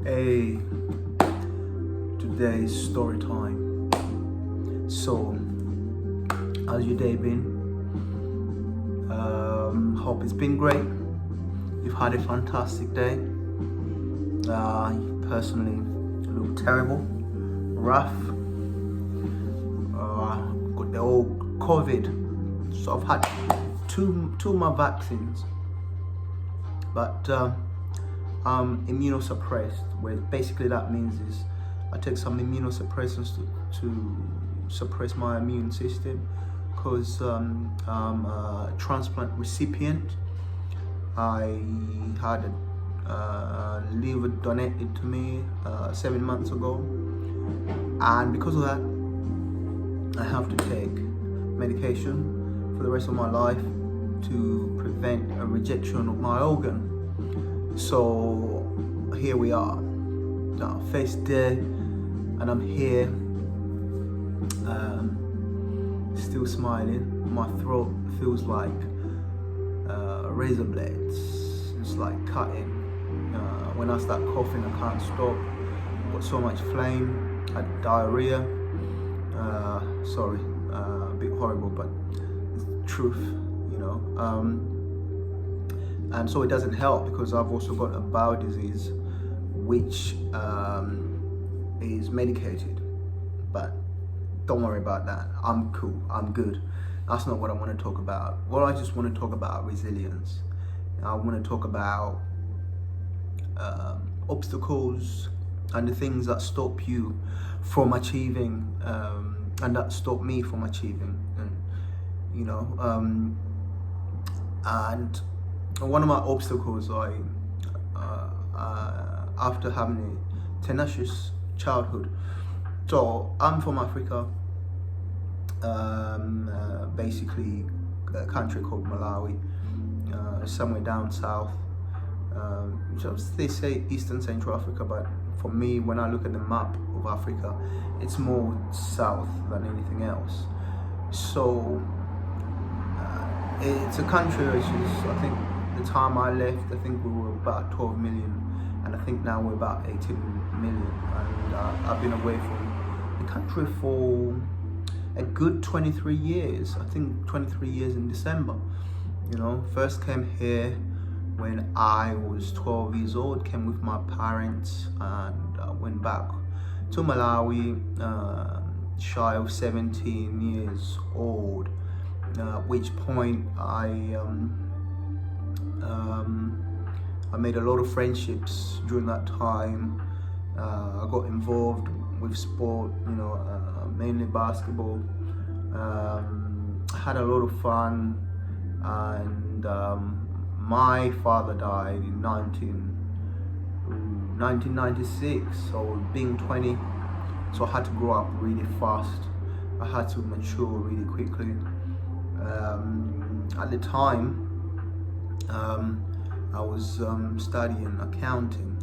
Hey, today's story time. So, how's your day been? Hope it's been great. You've had a fantastic day. Personally, a little terrible, rough. Got the old COVID. So I've had two of my vaccines, but I'm immunosuppressed. Where basically that means is I take some immunosuppressants to suppress my immune system, because I'm a transplant recipient. I had a liver donated to me 7 months ago, and because of that I have to take medication for the rest of my life to prevent a rejection of my organ. So here we are, first day, and I'm here, still smiling. My throat feels like razor blades. It's like cutting. When I start coughing, I can't stop. I've got so much flame. I had diarrhea. Sorry, a bit horrible, but it's the truth, you know. And so it doesn't help because I've also got a bowel disease, which is medicated. But don't worry about that. I'm cool. I'm good. That's not what I want to talk about. Well, I just want to talk about resilience. I want to talk about obstacles and the things that stop you from achieving, and that stop me from achieving. And and one of my obstacles, after having a tenacious childhood. So I'm from Africa, basically a country called Malawi, somewhere down south. They say Eastern Central Africa, but for me, when I look at the map of Africa, it's more south than anything else. So it's a country which is, I think, the time I left, I think we were about 12 million, and I think now we're about 18 million. And I've been away from the country for a good 23 years. I think 23 years in December. First came here when I was 12 years old, came with my parents, and went back to Malawi shy of 17 years old, at which point I made a lot of friendships during that time. I got involved with sport, mainly basketball. Had a lot of fun, and my father died in 1996, so being 20, so I had to grow up really fast. I had to mature really quickly. At the time, I was studying accounting.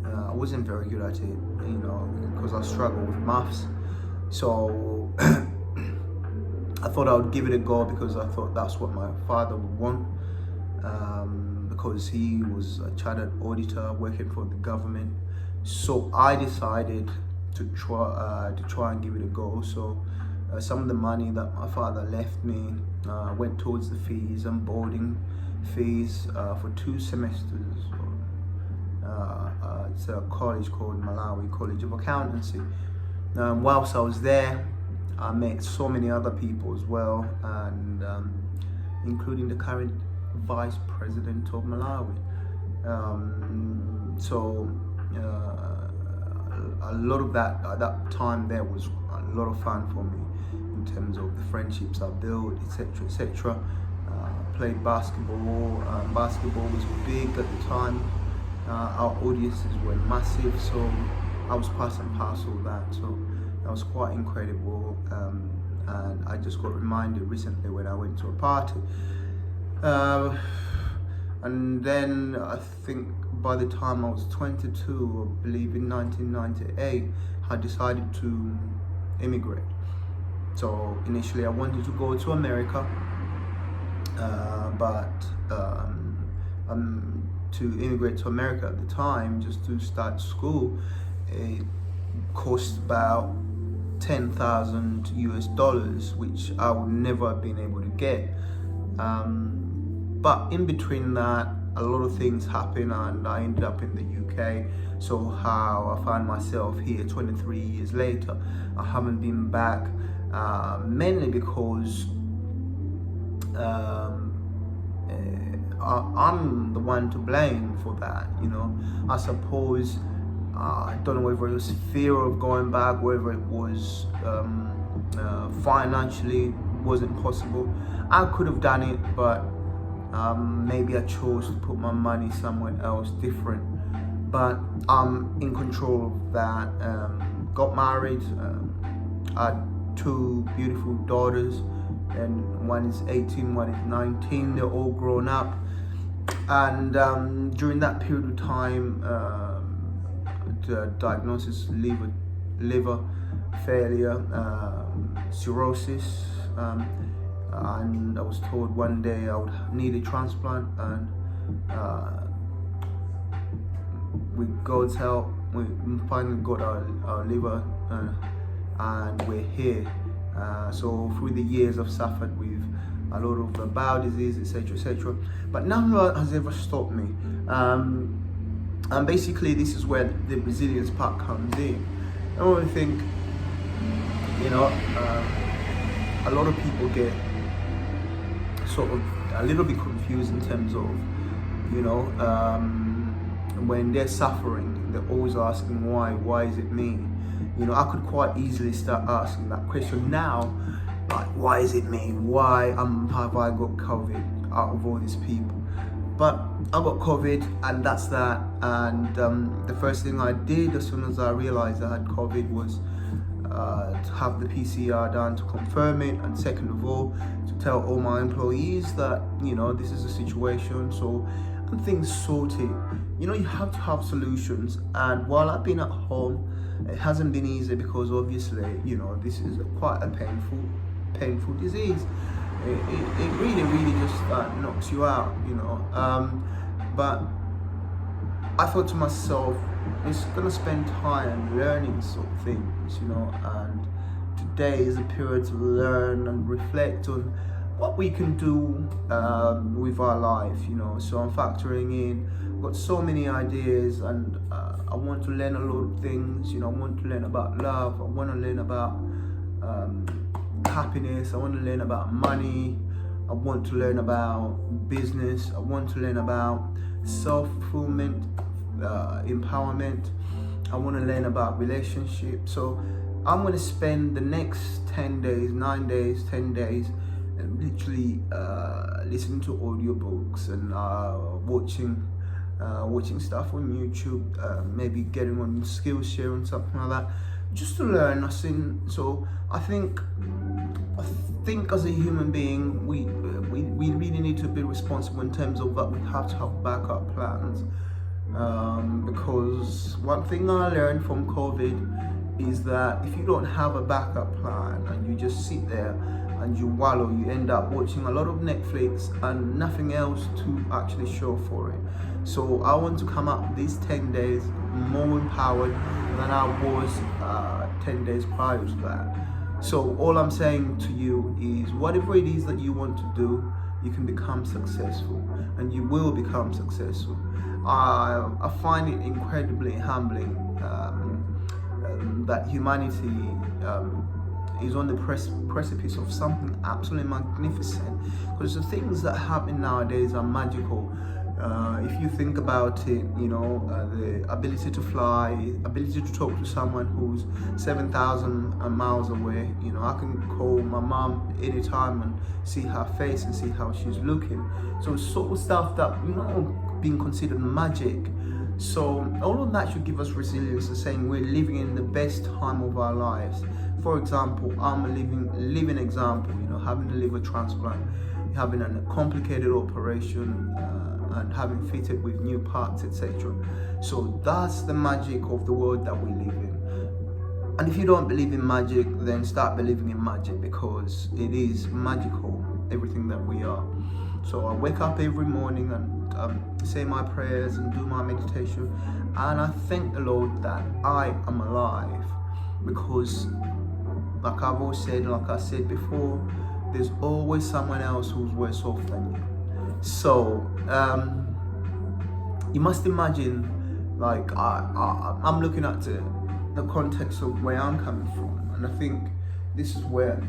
I wasn't very good at it, because I struggled with maths. So I thought I would give it a go, because I thought that's what my father would want, because he was a chartered auditor working for the government. So I decided to try and give it a go. So some of the money that my father left me went towards the fees and boarding fees for 2 semesters. It's a college called Malawi College of Accountancy. Whilst I was there, I met so many other people as well, and including the current vice president of Malawi. So a lot of that at that time there was a lot of fun for me in terms of the friendships I built, etc., etc. Played basketball. Basketball was big at the time. Our audiences were massive, so I was part and parcel of that. So that was quite incredible. And I just got reminded recently when I went to a party. And then I think by the time I was 22, I believe in 1998, I decided to immigrate. So initially I wanted to go to America, but to immigrate to America at the time, just to start school, it cost about 10,000 US dollars, which I would never have been able to get. But in between that, a lot of things happened, and I ended up in the UK. So how I found myself here 23 years later, I haven't been back, mainly because I'm the one to blame for that. I suppose, I don't know whether it was fear of going back, whether it was financially wasn't possible. I could have done it, but maybe I chose to put my money somewhere else different. But I'm in control of that. Got married, I had 2 beautiful daughters, and one is 18, one is 19. They're all grown up, and during that period of time, the diagnosis, liver failure, cirrhosis, and I was told one day I would need a transplant, and with God's help, we finally got our liver, and we're here. So through the years I've suffered with a lot of bowel disease, etc., etc., but none of that has ever stopped me. And basically this is where the resilience part comes in. I don't think, a lot of people get sort of a little bit confused in terms of, when they're suffering, they're always asking why is it me? I could quite easily start asking that question now, like, why is it me? Why have I got COVID out of all these people? But I got COVID, and that's that. And the first thing I did as soon as I realized I had COVID was to have the PCR done to confirm it, and second of all, to tell all my employees that this is a situation, so and things sorted. You have to have solutions, and while I've been at home, it hasn't been easy, because obviously this is quite a painful disease. It really just knocks you out, but I thought to myself, it's gonna spend time learning sort of things, and today is a period to learn and reflect on what we can do with our life, so I'm factoring in. I've got so many ideas, and I want to learn a lot of things. I want to learn about love, I want to learn about happiness, I want to learn about money, I want to learn about business, I want to learn about self-fulfillment, empowerment, I want to learn about relationships. So I'm going to spend the next 10 days, 9 days, 10 days literally listening to audiobooks and watching stuff on YouTube, maybe getting on Skillshare and something like that, just to learn. So I think as a human being, we really need to be responsible in terms of that. We have to have backup plans, because one thing I learned from COVID is that if you don't have a backup plan and you just sit there and you wallow, you end up watching a lot of Netflix and nothing else to actually show for it. So I want to come out these 10 days more empowered than I was 10 days prior to that. So all I'm saying to you is, whatever it is that you want to do, you can become successful, and you will become successful. I find it incredibly humbling that humanity is on the precipice of something absolutely magnificent, because the things that happen nowadays are magical. If you think about it, the ability to fly, ability to talk to someone who's 7,000 miles away. I can call my mom anytime and see her face and see how she's looking. So it's sort of stuff that, being considered magic. So all of that should give us resilience, and saying we're living in the best time of our lives. For example, I'm a living example, having a liver transplant, having a complicated operation, and having fitted with new parts, etc. So that's the magic of the world that we live in. And if you don't believe in magic, then start believing in magic, because it is magical, everything that we are. So I wake up every morning and say my prayers and do my meditation, and I thank the Lord that I am alive, because like I've always said, like I said before, there's always someone else who's worse off than you. So you must imagine, like I'm looking at the context of where I'm coming from, and I think this is where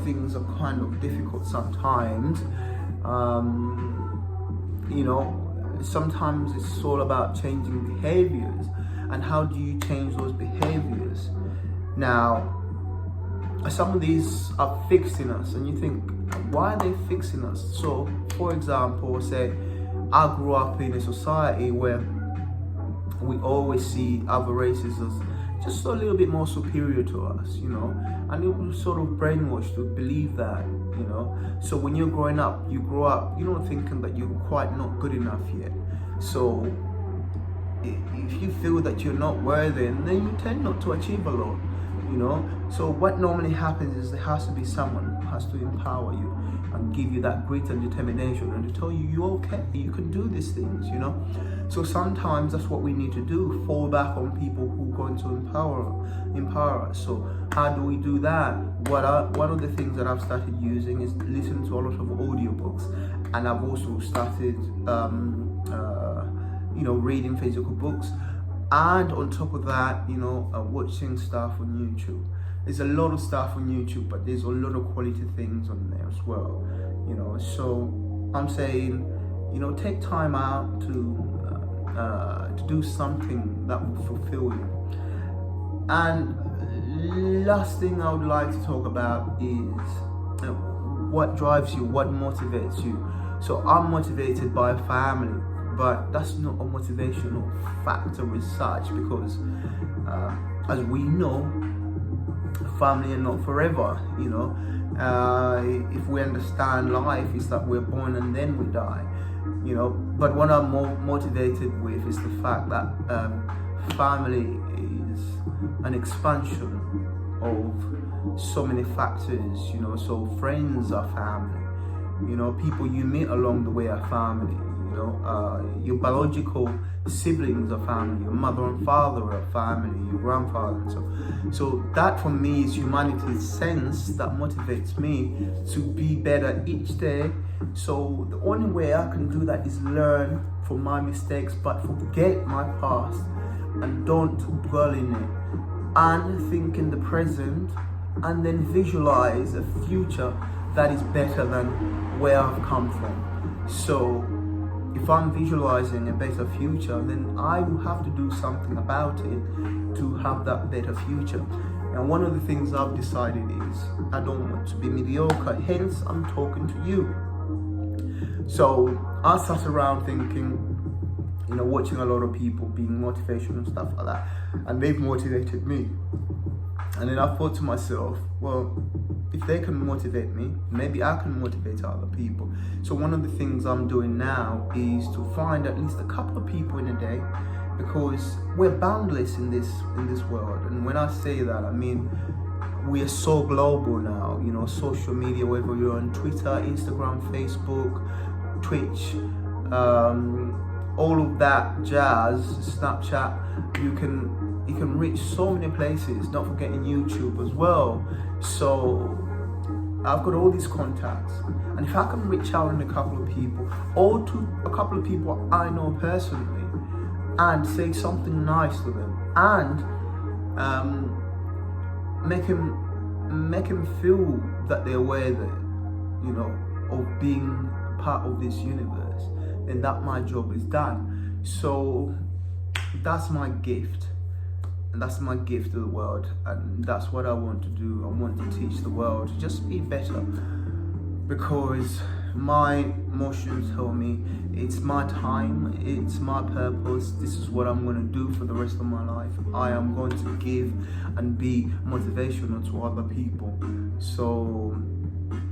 things are kind of difficult sometimes. Sometimes it's all about changing behaviors, and how do you change those behaviors? Now, some of these are fixing us, and you think, why are they fixing us? So, for example, say I grew up in a society where we always see other races as just a little bit more superior to us, and it was sort of brainwashed to believe that, So when you're growing up, you grow up, thinking that you're quite not good enough yet. So if you feel that you're not worthy, then you tend not to achieve a lot, So what normally happens is there has to be someone who has to empower you and give you that grit and determination, and to tell you you're okay, you can do these things, So sometimes that's what we need to do, fall back on people who are going to empower us. So how do we do that? One of the things that I've started using is listen to a lot of audiobooks, and I've also started reading physical books, and on top of that, watching stuff on YouTube. There's a lot of stuff on YouTube, but there's a lot of quality things on there as well, So I'm saying, take time out to do something that will fulfill you. And last thing I would like to talk about is what drives you, what motivates you. So I'm motivated by family, but that's not a motivational factor as such, because as we know, family are not forever, if we understand life is that we're born and then we die, but what I'm more motivated with is the fact that family is an expansion of so many factors, so friends are family, people you meet along the way are family, your biological siblings are family, your mother and father are family, your grandfather, so that for me is humanity's sense that motivates me to be better each day. So the only way I can do that is learn from my mistakes, but forget my past and don't dwell in it, and think in the present, and then visualize a future that is better than where I've come from. So if I'm visualizing a better future, then I will have to do something about it to have that better future. And one of the things I've decided is I don't want to be mediocre, hence I'm talking to you. So I sat around thinking, watching a lot of people being motivational and stuff like that, and they've motivated me. And then I thought to myself, well, if they can motivate me, maybe I can motivate other people. So one of the things I'm doing now is to find at least a couple of people in a day, because we're boundless in this world. And when I say that, I mean we are so global now, social media, whether you're on Twitter, Instagram, Facebook, Twitch, all of that jazz, Snapchat, you can reach so many places, not forgetting YouTube as well. So I've got all these contacts, and if I can reach out to a couple of people, or to a couple of people I know personally, and say something nice to them, and make him feel that they're worthy, of being part of this universe, then that my job is done. So that's my gift. And that's my gift to the world, and that's what I want to do. I want to teach the world to just be better, because my emotions tell me it's my time, it's my purpose, this is what I'm going to do for the rest of my life. I am going to give and be motivational to other people. So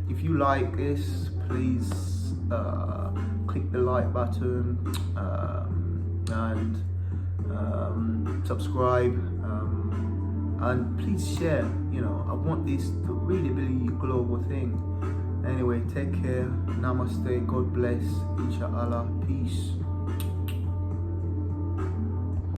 if you like this, please click the like button and subscribe, and please share. I want this to really be a global thing. Anyway, take care. Namaste. God bless. Inshallah. Peace.